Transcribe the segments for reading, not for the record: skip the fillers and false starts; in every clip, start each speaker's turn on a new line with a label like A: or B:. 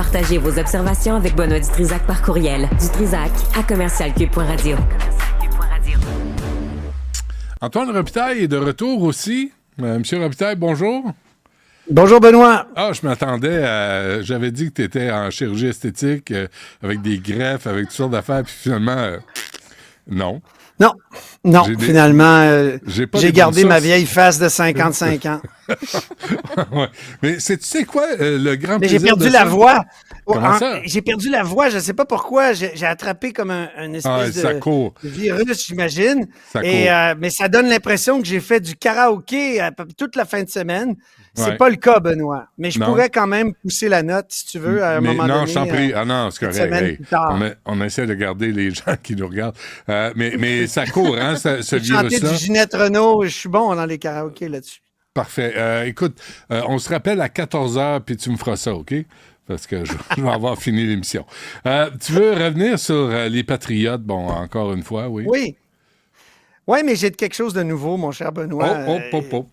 A: Partagez vos observations avec Benoît Dutrisac par courriel. dutrisac@commercialcube.radio.
B: Antoine Robitaille est de retour aussi. Monsieur Robitaille, bonjour.
C: Bonjour Benoît.
B: Je m'attendais à... J'avais dit que tu étais en chirurgie esthétique, avec des greffes, avec toutes sortes d'affaires, puis finalement, non.
C: Non, finalement, j'ai gardé ma vieille face de 55 ans.
B: Ouais. Mais tu sais quoi, le grand
C: Mais
B: plaisir
C: j'ai perdu
B: de
C: la
B: ça?
C: voix.
B: Comment ça?
C: J'ai perdu la voix, je ne sais pas pourquoi. J'ai attrapé comme un espèce de virus, j'imagine. Mais ça donne l'impression que j'ai fait du karaoké toute la fin de semaine. C'est pas le cas, Benoît. Mais je pourrais quand même pousser la note, si tu veux, à un moment donné.
B: Non, je t'en prie. C'est correct.
C: Plus tard.
B: On essaie de garder les gens qui nous regardent. Mais ça court, hein, ce virus-là.
C: Chanter du Ginette Renault, je suis bon dans les karaokés là-dessus.
B: Parfait. Écoute, on se rappelle à 14h, puis tu me feras ça, OK? Parce que je vais avoir fini l'émission. Tu veux revenir sur les Patriotes? Bon, encore une fois, oui.
C: Oui, mais j'ai quelque chose de nouveau, mon cher Benoît.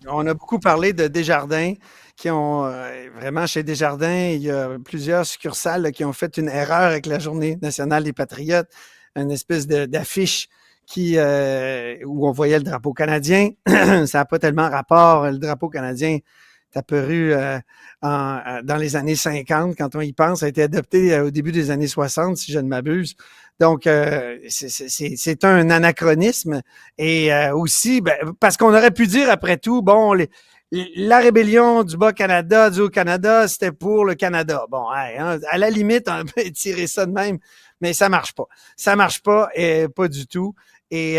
C: On a beaucoup parlé de Desjardins, qui ont vraiment, chez Desjardins, il y a plusieurs succursales là, qui ont fait une erreur avec la Journée nationale des Patriotes, une espèce d'affiche où on voyait le drapeau canadien. Ça n'a pas tellement rapport. Le drapeau canadien est apparu dans les années 50, quand on y pense. Ça a été adopté au début des années 60, si je ne m'abuse. Donc, c'est un anachronisme. Et aussi, parce qu'on aurait pu dire, après tout, bon, la rébellion du Bas-Canada, du Haut-Canada, c'était pour le Canada. Bon, à la limite, on peut tirer ça de même, mais ça marche pas. Ça marche pas, et pas du tout. Et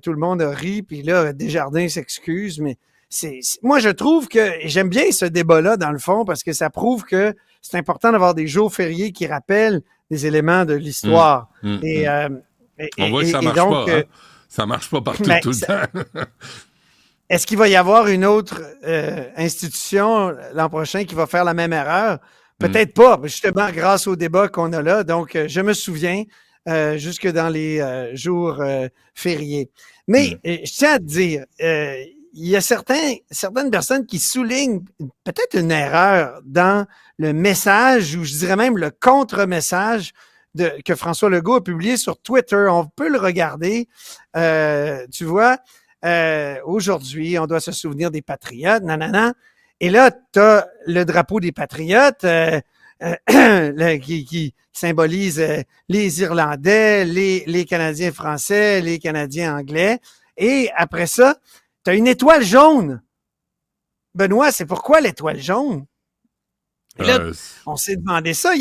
C: tout le monde a ri, puis là, Desjardins s'excuse, mais moi, je trouve que j'aime bien ce débat-là, dans le fond, parce que ça prouve que c'est important d'avoir des jours fériés qui rappellent des éléments de l'histoire.
B: On voit que ça marche pas. Hein? Ça marche pas partout tout le temps.
C: Est-ce qu'il va y avoir une autre institution l'an prochain qui va faire la même erreur? Peut-être pas, justement, grâce au débat qu'on a là. Donc, je me souviens jusque dans les jours fériés. Mais je tiens à te dire, il y a certaines personnes qui soulignent peut-être une erreur dans le message, ou je dirais même le contre-message que François Legault a publié sur Twitter. On peut le regarder. Tu vois, aujourd'hui, on doit se souvenir des Patriotes, nanana. Et là, tu as le drapeau des Patriotes qui symbolise les Irlandais, les Canadiens français, les Canadiens anglais. Et après ça, tu as une étoile jaune. Benoît, c'est pourquoi l'étoile jaune? Et là, on s'est demandé ça.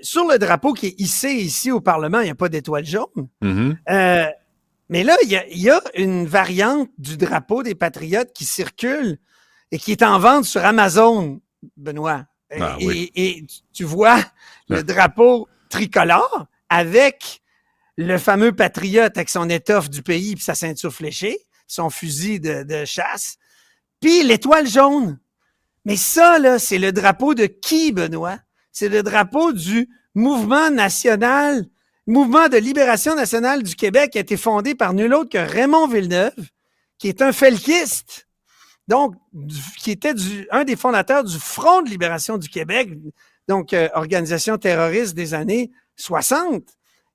C: Sur le drapeau qui est hissé ici au Parlement, il n'y a pas d'étoile jaune. Mais là, il y a une variante du drapeau des Patriotes qui circule et qui est en vente sur Amazon, Benoît. Et tu vois le drapeau tricolore avec le fameux Patriote avec son étoffe du pays et sa ceinture fléchée, son fusil de chasse, puis l'étoile jaune. Mais ça, là, c'est le drapeau de qui, Benoît? C'est le drapeau du Mouvement de libération nationale du Québec, qui a été fondé par nul autre que Raymond Villeneuve, qui est un felkiste, donc qui était un des fondateurs du Front de libération du Québec, donc organisation terroriste des années 60.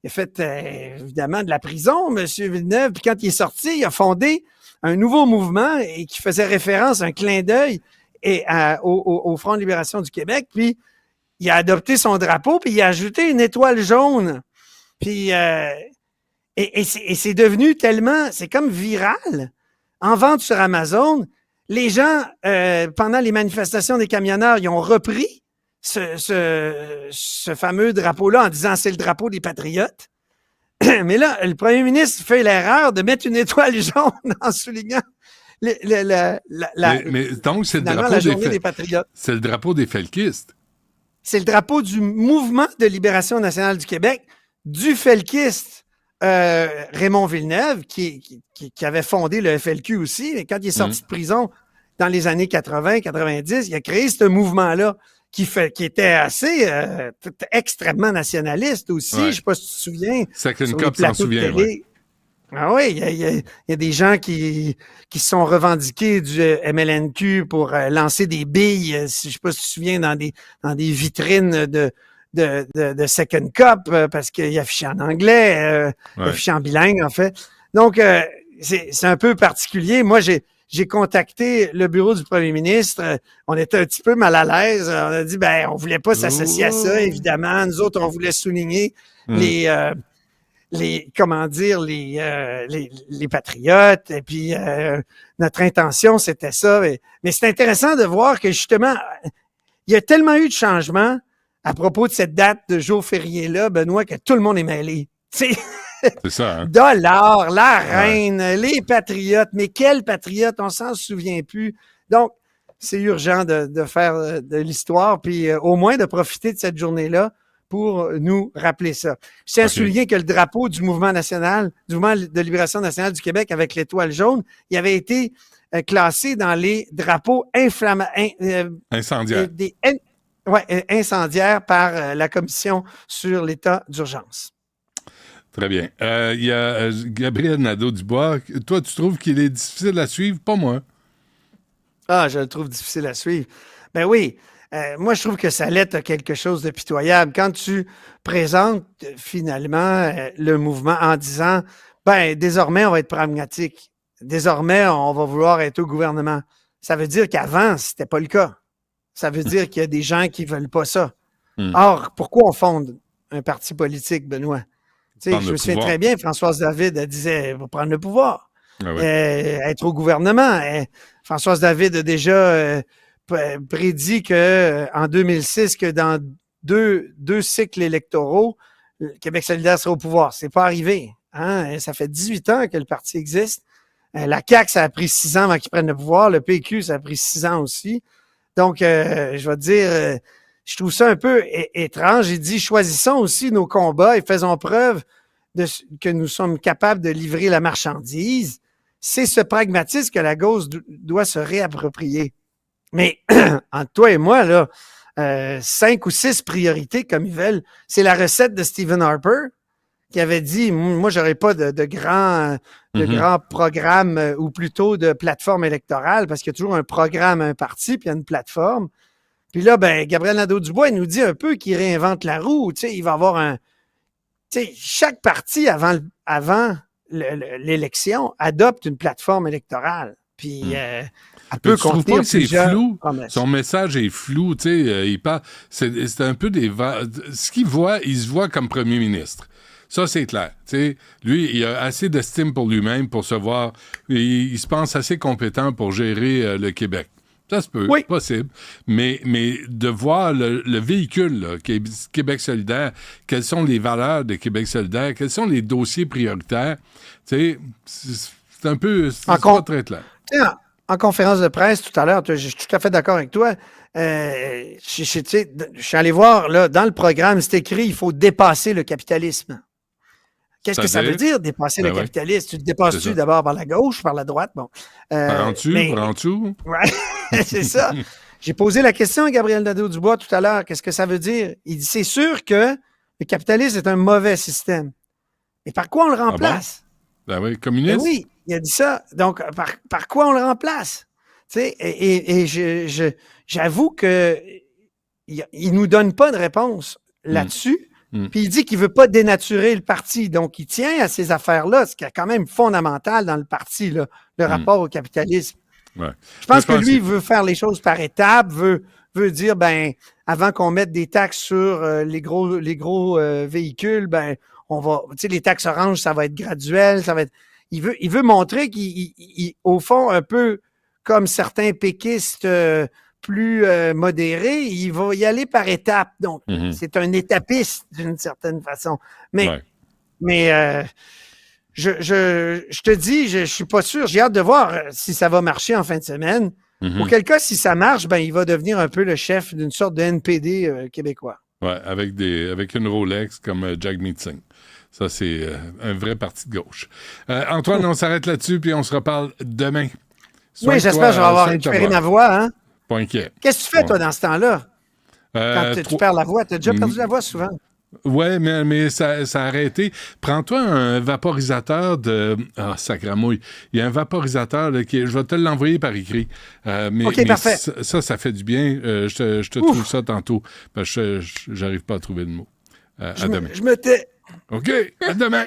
C: Il a fait évidemment de la prison, M. Villeneuve, puis quand il est sorti, il a fondé un nouveau mouvement et qui faisait référence, un clin d'œil au Front de libération du Québec, puis il a adopté son drapeau, puis il a ajouté une étoile jaune. Puis c'est devenu tellement, c'est comme viral, en vente sur Amazon. Les gens, pendant les manifestations des camionneurs, ils ont repris ce fameux drapeau-là en disant c'est le drapeau des Patriotes. Mais là, le premier ministre fait l'erreur de mettre une étoile jaune en soulignant
B: mais donc, c'est le drapeau
C: la journée des Patriotes.
B: C'est le drapeau des felkistes.
C: C'est le drapeau du Mouvement de libération nationale du Québec, du felkiste Raymond Villeneuve, qui avait fondé le FLQ aussi. Et quand il est sorti de prison dans les années 80-90, il a créé ce mouvement-là qui était assez extrêmement nationaliste aussi. Je ne sais pas si tu te souviens.
B: Sacré Cop s'en souvient, oui.
C: Ah oui, il y a des gens qui se sont revendiqués du MLNQ pour lancer des billes, je ne sais pas si tu te souviens, dans des vitrines de Second Cup parce qu'il affichait en anglais, il affichait en bilingue, en fait. Donc, c'est un peu particulier. Moi, j'ai contacté le bureau du premier ministre. On était un petit peu mal à l'aise. On a dit, on voulait pas s'associer à ça, évidemment. Nous autres, on voulait souligner les patriotes. Et puis, notre intention, c'était ça. Mais c'est intéressant de voir que, justement, il y a tellement eu de changements à propos de cette date de jour férié-là, Benoît, que tout le monde est mêlé. C'est
B: ça, hein?
C: Dollar, la reine, les patriotes. Mais quels patriotes? On s'en souvient plus. Donc, c'est urgent de faire de l'histoire, puis au moins de profiter de cette journée-là pour nous rappeler ça. Je tiens à souligner que le drapeau du mouvement national, du mouvement de libération nationale du Québec avec l'étoile jaune, il avait été classé dans les drapeaux
B: incendiaires.
C: Incendiaires par la Commission sur l'état d'urgence.
B: Très bien. Il y a Gabriel Nadeau-Dubois. Toi, tu trouves qu'il est difficile à suivre? Pas moi.
C: Ah, je le trouve difficile à suivre. Ben oui. Moi, je trouve que ça l'est à quelque chose de pitoyable. Quand tu présentes finalement le mouvement en disant, désormais, on va être pragmatique. Désormais, on va vouloir être au gouvernement. Ça veut dire qu'avant, c'était pas le cas. Ça veut dire qu'il y a des gens qui veulent pas ça. Or, pourquoi on fonde un parti politique, Benoît? Je me souviens très bien, Françoise David, elle disait, va prendre le pouvoir. Être au gouvernement. Françoise David a déjà prédit qu'en 2006, que dans deux cycles électoraux, le Québec solidaire serait au pouvoir. C'est pas arrivé. Hein? Ça fait 18 ans que le parti existe. La CAQ, ça a pris 6 ans avant qu'ils prennent le pouvoir. Le PQ, ça a pris 6 ans aussi. Donc, je vais te dire, je trouve ça un peu étrange. Il dit, choisissons aussi nos combats et faisons preuve que nous sommes capables de livrer la marchandise. C'est ce pragmatisme que la gauche doit se réapproprier. Mais entre toi et moi, là, 5 ou 6 priorités comme ils veulent, c'est la recette de Stephen Harper qui avait dit, moi, j'aurais pas de grands programmes ou plutôt de plateforme électorale parce qu'il y a toujours un programme, un parti, puis il y a une plateforme. Puis là, Gabriel Nadeau-Dubois, il nous dit un peu qu'il réinvente la roue. Tu sais, il va avoir chaque parti avant l'élection adopte une plateforme électorale. Puis, elle peut contenir plusieurs
B: flou.
C: promesses.
B: Son message est flou. Tu sais, il parle. C'est un peu ce qu'il voit, il se voit comme premier ministre. Ça, c'est clair. T'sais, lui, il a assez d'estime pour lui-même pour se voir. Il se pense assez compétent pour gérer le Québec. Ça se peut,
C: oui.
B: Possible. Mais de voir le véhicule, là, Québec solidaire, quelles sont les valeurs de Québec solidaire, quels sont les dossiers prioritaires, c'est un peu... C'est pas très clair.
C: En conférence de presse tout à l'heure, je suis tout à fait d'accord avec toi. Je suis allé voir, là, dans le programme, c'est écrit, il faut dépasser le capitalisme. Qu'est-ce que ça veut dire, dépasser le capitalisme? Tu te dépasses-tu d'abord par la gauche, par la droite? Bon.
B: Par en dessous?
C: Ouais, c'est ça. J'ai posé la question à Gabriel Nadeau-Dubois tout à l'heure. Qu'est-ce que ça veut dire? Il dit, c'est sûr que le capitalisme est un mauvais système. Et par quoi on le remplace?
B: Ah bon? Ben oui, communiste?
C: Ben oui, il a dit ça. Donc, par quoi on le remplace? Tu sais, et j'avoue que il nous donne pas de réponse là-dessus. Puis il dit qu'il veut pas dénaturer le parti. Donc, il tient à ces affaires-là, ce qui est quand même fondamental dans le parti, là, le rapport au capitalisme.
B: Ouais.
C: Je pense que lui, il veut faire les choses par étapes, veut dire, avant qu'on mette des taxes sur les gros véhicules, on va, tu sais, les taxes oranges, ça va être graduel, ça va être... Il veut montrer qu'au fond, un peu comme certains péquistes plus modérés, il va y aller par étapes. Donc, c'est un étapiste d'une certaine façon. Mais je te dis, je suis pas sûr. J'ai hâte de voir si ça va marcher en fin de semaine. Auquel cas, si ça marche, il va devenir un peu le chef d'une sorte de NPD québécois.
B: Oui, avec une Rolex comme Jagmeet Singh. Ça, c'est un vrai parti de gauche. Antoine, on s'arrête là-dessus, puis on se reparle demain.
C: Oui, j'espère que je vais avoir récupéré ma voix. Hein?
B: Pas inquiet.
C: Qu'est-ce que tu fais, toi, dans ce temps-là? Quand tu perds la voix, tu as déjà perdu la voix souvent.
B: Ouais, mais ça a arrêté. Prends-toi un vaporisateur de... Ah, sacramouille. Il y a un vaporisateur là, je vais te l'envoyer par écrit.
C: OK, parfait.
B: Ça fait du bien. Je te trouve ça tantôt. Parce que j'arrive pas à trouver le mot. À demain.
C: Je me tais.
B: OK, à demain.